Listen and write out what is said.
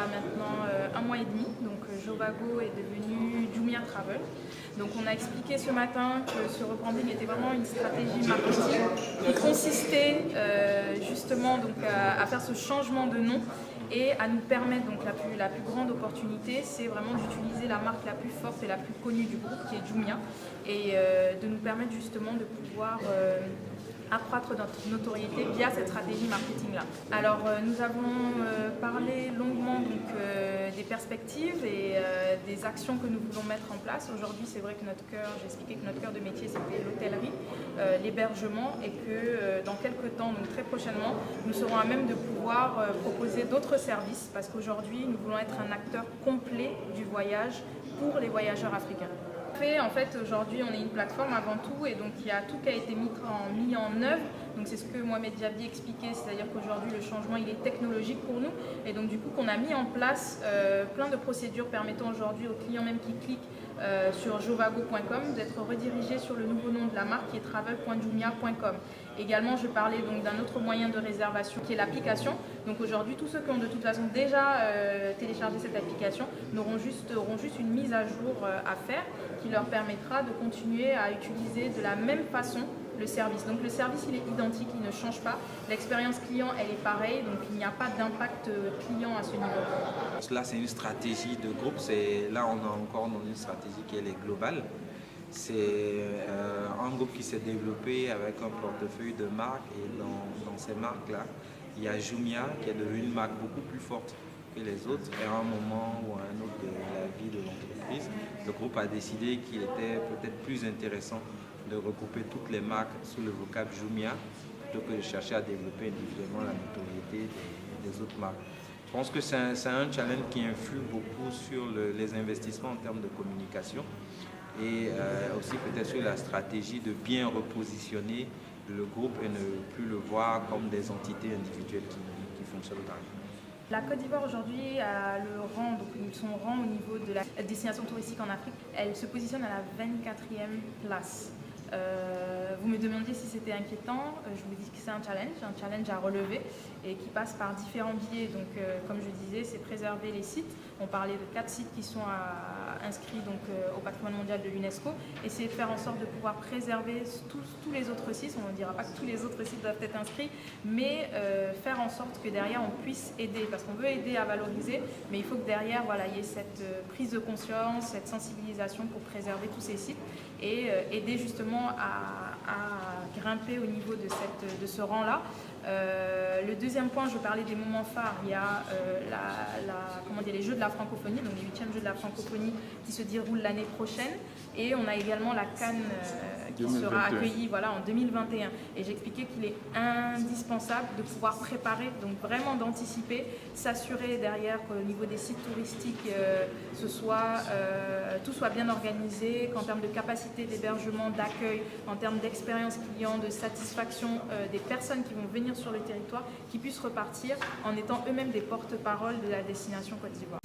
a maintenant un mois et demi. Donc Jovago est devenu Jumia Travel. Donc on a expliqué ce matin que ce rebranding était vraiment une stratégie marketing qui consistait justement donc, à faire ce changement de nom et à nous permettre, donc la plus grande opportunité, c'est vraiment d'utiliser la marque la plus forte et la plus connue du groupe, qui est Jumia, et de nous permettre justement de pouvoir accroître notre notoriété via cette stratégie marketing-là. Alors nous avons parlé longuement donc, des perspectives et des actions que nous voulons mettre en place. Aujourd'hui, c'est vrai que j'ai expliqué que notre cœur de métier c'était l'hôtellerie, l'hébergement, et que dans quelques temps, donc très prochainement, nous serons à même de pouvoir proposer d'autres services parce qu'aujourd'hui, nous voulons être un acteur complet du voyage pour les voyageurs africains. En fait, aujourd'hui, on est une plateforme avant tout et donc il y a tout qui a été mis en œuvre. Donc c'est ce que Mohamed Diaby expliquait, c'est-à-dire qu'aujourd'hui le changement il est technologique pour nous et donc du coup qu'on a mis en place plein de procédures permettant aujourd'hui aux clients même qui cliquent sur jovago.com d'être redirigés sur le nouveau nom de la marque qui est travel.jumia.com. Également, je parlais donc d'un autre moyen de réservation qui est l'application. Donc aujourd'hui, tous ceux qui ont de toute façon déjà téléchargé cette application auront juste une mise à jour à faire qui leur permettra de continuer à utiliser de la même façon le service. Donc le service il est identique, il ne change pas. L'expérience client elle est pareille, donc il n'y a pas d'impact client à ce niveau. Là c'est une stratégie de groupe, là on est encore dans une stratégie qui est globale. C'est un groupe qui s'est développé avec un portefeuille de marques et dans ces marques-là, il y a Jumia qui est devenue une marque beaucoup plus forte que les autres et à un moment ou à un autre de la vie de l'entreprise, le groupe a décidé qu'il était peut-être plus intéressant de regrouper toutes les marques sous le vocable Jumia plutôt que de chercher à développer individuellement la notoriété des autres marques. Je pense que c'est un challenge qui influe beaucoup sur les investissements en termes de communication et aussi peut-être sur la stratégie de bien repositionner le groupe et ne plus le voir comme des entités individuelles qui fonctionnent par exemple. La Côte d'Ivoire aujourd'hui a le rang, donc son rang au niveau de la destination touristique en Afrique, elle se positionne à la 24e place. Vous me demandiez si c'était inquiétant, je vous dis que c'est un challenge à relever et qui passe par différents biais. Donc, comme je disais, c'est préserver les sites. On parlait de 4 sites qui sont inscrits donc, au patrimoine mondial de l'UNESCO. Essayer de faire en sorte de pouvoir préserver tous les autres sites. On ne dira pas que tous les autres sites doivent être inscrits, mais faire en sorte que derrière on puisse aider, parce qu'on veut aider à valoriser, mais il faut que derrière voilà, il y ait cette prise de conscience, cette sensibilisation pour préserver tous ces sites et aider justement à grimper au niveau de ce rang-là. Le deuxième point, je parlais des moments phares. Il y a les Jeux de la francophonie, donc les 8e Jeux de la francophonie qui se déroulent l'année prochaine. Et on a également la CAN qui sera accueillie voilà, en 2021. Et j'expliquais qu'il est indispensable de pouvoir préparer, donc vraiment d'anticiper, s'assurer derrière qu'au niveau des sites touristiques, tout soit bien organisé, qu'en termes de capacité d'hébergement, d'accueil, en termes d'expérience client, de satisfaction des personnes qui vont venir sur le territoire, qui puissent repartir en étant eux-mêmes des porte-parole de la destination Côte d'Ivoire.